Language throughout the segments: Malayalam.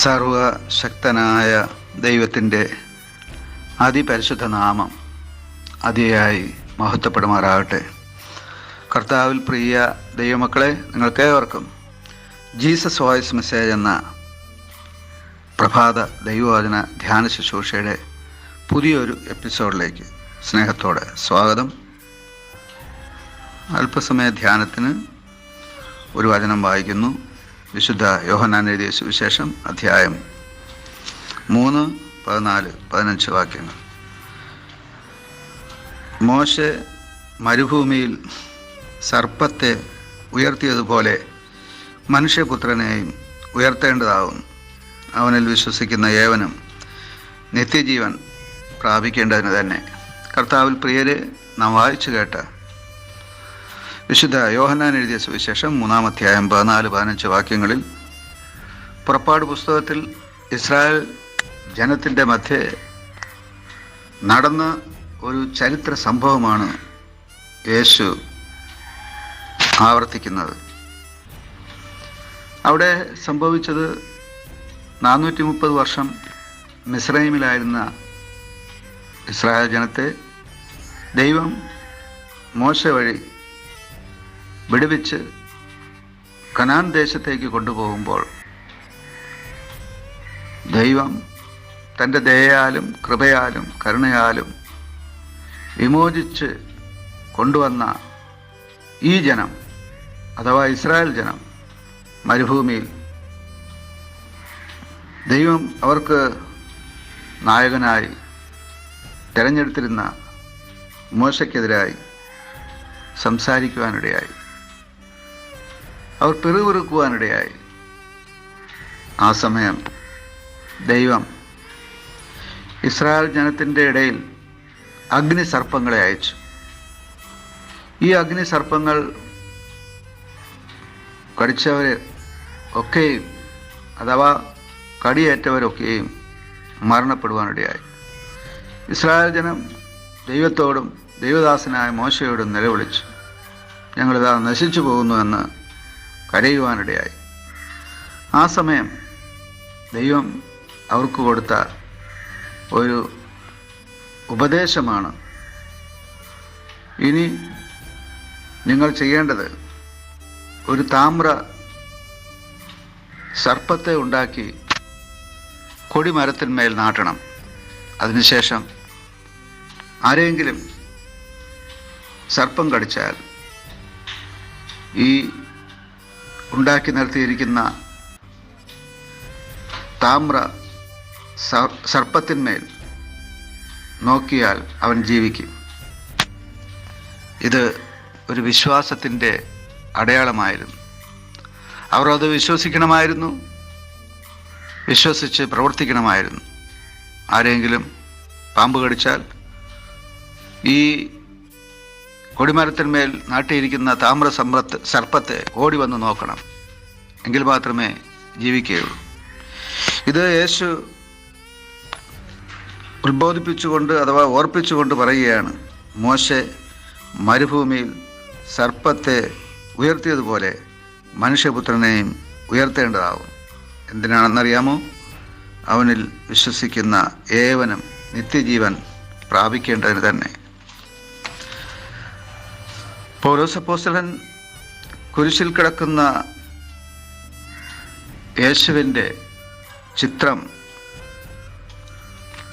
സർവശക്തനായ ദൈവത്തിൻ്റെ അതിപരിശുദ്ധ നാമം അതിയായി മഹത്വപ്പെടുമാറാകട്ടെ. കർത്താവിൽ പ്രിയ ദൈവമക്കളെ, നിങ്ങൾക്കേവർക്കും ജീസസ് വോയിസ് മെസ്സേജ് എന്ന പ്രഭാത ദൈവവചന ധ്യാന ശുശ്രൂഷയുടെ പുതിയൊരു എപ്പിസോഡിലേക്ക് സ്നേഹത്തോടെ സ്വാഗതം. അല്പസമയ ധ്യാനത്തിന് ഒരു വചനം വായിക്കുന്നു. വിശുദ്ധ യോഹന്നാൻ എഴുതിയ സുവിശേഷം അധ്യായം 3, 14, 15 വാക്യങ്ങൾ. മോശെ മരുഭൂമിയിൽ സർപ്പത്തെ ഉയർത്തിയതുപോലെ മനുഷ്യപുത്രനെയും ഉയർത്തേണ്ടതാകുന്നു. അവനിൽ വിശ്വസിക്കുന്ന ഏവനും നിത്യജീവൻ പ്രാപിക്കേണ്ടതിന് തന്നെ. കർത്താവിൽ പ്രിയരെ, നാം വായിച്ചു കേട്ട വിശുദ്ധ യോഹന്നാൻ എഴുതിയ സുവിശേഷം 3-ാം അധ്യായം 14, 15 വാക്യങ്ങളിൽ പുറപ്പാട് പുസ്തകത്തിൽ ഇസ്രായേൽ ജനത്തിൻ്റെ മധ്യേ നടന്ന ഒരു ചരിത്ര സംഭവമാണ് യേശു ആവർത്തിക്കുന്നത്. അവിടെ സംഭവിച്ചത് 430 വർഷം മിസ്രൈമിലായിരുന്ന ഇസ്രായേൽ ജനത്തെ ദൈവം മോശ വഴി വിടുവിച്ച് കനാൻ ദേശത്തേക്ക് കൊണ്ടുപോകുമ്പോൾ ദൈവം തൻ്റെ ദയയാലും കൃപയാലും കരുണയാലും വിമോചിച്ച് കൊണ്ടുവന്ന ഈ ജനം, അഥവാ ഇസ്രായേൽ ജനം, മരുഭൂമിയിൽ ദൈവം അവർക്ക് നായകനായി തിരഞ്ഞെടുത്തിരുന്ന മോശയ്ക്കെതിരായി സംസാരിക്കുവാനിടയായി. അവർ പിറുപിറുക്കുവാനിടയായി. ആ സമയം ദൈവം ഇസ്രായേൽ ജനത്തിൻ്റെ ഇടയിൽ അഗ്നിസർപ്പങ്ങളെ അയച്ചു. ഈ അഗ്നിസർപ്പങ്ങൾ കടിച്ചവരെ ഒക്കെയും, അഥവാ കടിയേറ്റവരൊക്കെയും മരണപ്പെടുവാനിടയായി. ഇസ്രായേൽ ജനം ദൈവത്തോടും ദൈവദാസനായ മോശയോടും നിലവിളിച്ചു, ഞങ്ങളിതാ നശിച്ചു പോകുന്നുവെന്ന് കരയുവാനിടയായി. ആ സമയം ദൈവം അവർക്ക് കൊടുത്ത ഒരു ഉപദേശമാണ്, ഇനി നിങ്ങൾ ചെയ്യേണ്ടത് ഒരു താമ്ര സർപ്പത്തെ ഉണ്ടാക്കി കൊടിമരത്തിന്മേൽ നാട്ടണം. അതിനുശേഷം ആരെങ്കിലും സർപ്പം കടിച്ചാൽ ഈ ഉണ്ടാക്കി നിർത്തിയിരിക്കുന്ന താമ്ര സർപ്പത്തിന്മേൽ നോക്കിയാൽ അവൻ ജീവിക്കും. ഇത് ഒരു വിശ്വാസത്തിൻ്റെ അടയാളമായിരുന്നു. അവർ അത് വിശ്വസിക്കണമായിരുന്നു, വിശ്വസിച്ച് പ്രവർത്തിക്കണമായിരുന്നു. ആരെങ്കിലും പാമ്പ് കടിച്ചാൽ ഈ കൊടിമരത്തിന്മേൽ നാട്ടിയിരിക്കുന്ന താമ്ര സർപ്പത്തെ ഓടി വന്ന് നോക്കണം, എങ്കിൽ മാത്രമേ ജീവിക്കുകയുള്ളൂ. ഇത് യേശു ഉത്ബോധിപ്പിച്ചുകൊണ്ട്, അഥവാ ഓർപ്പിച്ചുകൊണ്ട് പറയുകയാണ്, മോശെ മരുഭൂമിയിൽ സർപ്പത്തെ ഉയർത്തിയതുപോലെ മനുഷ്യപുത്രനെയും ഉയർത്തേണ്ടതാവും. എന്തിനാണെന്നറിയാമോ? അവനിൽ വിശ്വസിക്കുന്ന ഏവനും നിത്യജീവൻ പ്രാപിക്കേണ്ടതിന് തന്നെ. പൗലോസ് അപ്പോസ്തലൻ കുരിശിൽ കിടക്കുന്ന യേശുവിൻ്റെ ചിത്രം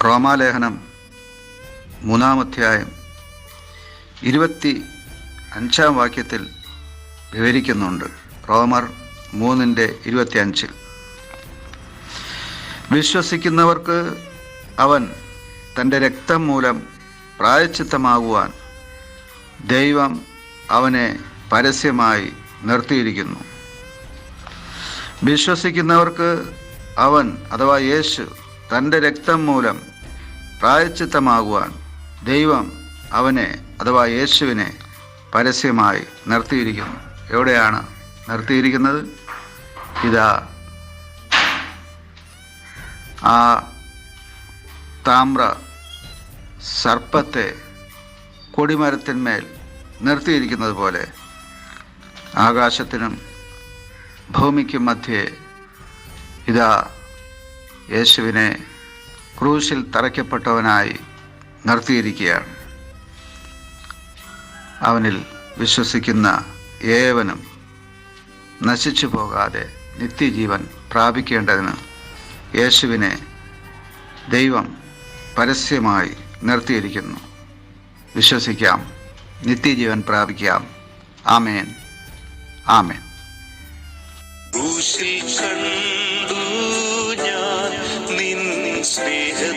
റോമാലേഖനം 3-ാം അധ്യായം 25-ാം വാക്യത്തിൽ വിവരിക്കുന്നുണ്ട്. റോമർ 3:25 വിശ്വസിക്കുന്നവർക്ക് അവൻ തൻ്റെ രക്തം മൂലം പ്രായശ്ചിത്തമാകുവാൻ ദൈവം അവനെ പരസ്യമായി നിർത്തിയിരിക്കുന്നു. വിശ്വസിക്കുന്നവർക്ക് അവൻ, അഥവാ യേശു, തൻ്റെ രക്തം മൂലം പ്രായശ്ചിത്തമാകുവാൻ ദൈവം അവനെ, അഥവാ യേശുവിനെ പരസ്യമായി നിർത്തിയിരിക്കുന്നു. എവിടെയാണ് നിർത്തിയിരിക്കുന്നത്? ഇതാ ആ താമ്ര സർപ്പത്തെ കൊടിമരത്തിന്മേൽ നിർത്തിയിരിക്കുന്നത് പോലെ ആകാശത്തിനും ഭൂമിക്കും മധ്യേ ഇതാ യേശുവിനെ ക്രൂശിൽ തറയ്ക്കപ്പെട്ടവനായി നിർത്തിയിരിക്കുകയാണ്. അവനിൽ വിശ്വസിക്കുന്ന ഏവനും നശിച്ചു പോകാതെ നിത്യജീവൻ പ്രാപിക്കേണ്ടതിന് യേശുവിനെ ദൈവം പരസ്യമായി നിർത്തിയിരിക്കുന്നു. വിശ്വസിക്കാം, നിത്യജീവൻ പ്രാപിക്കാം. ആമേൻ, ആമേൻ. ക്രൂശിൽ കണ്ടു ഞാൻ നിൻ സ്നേഹ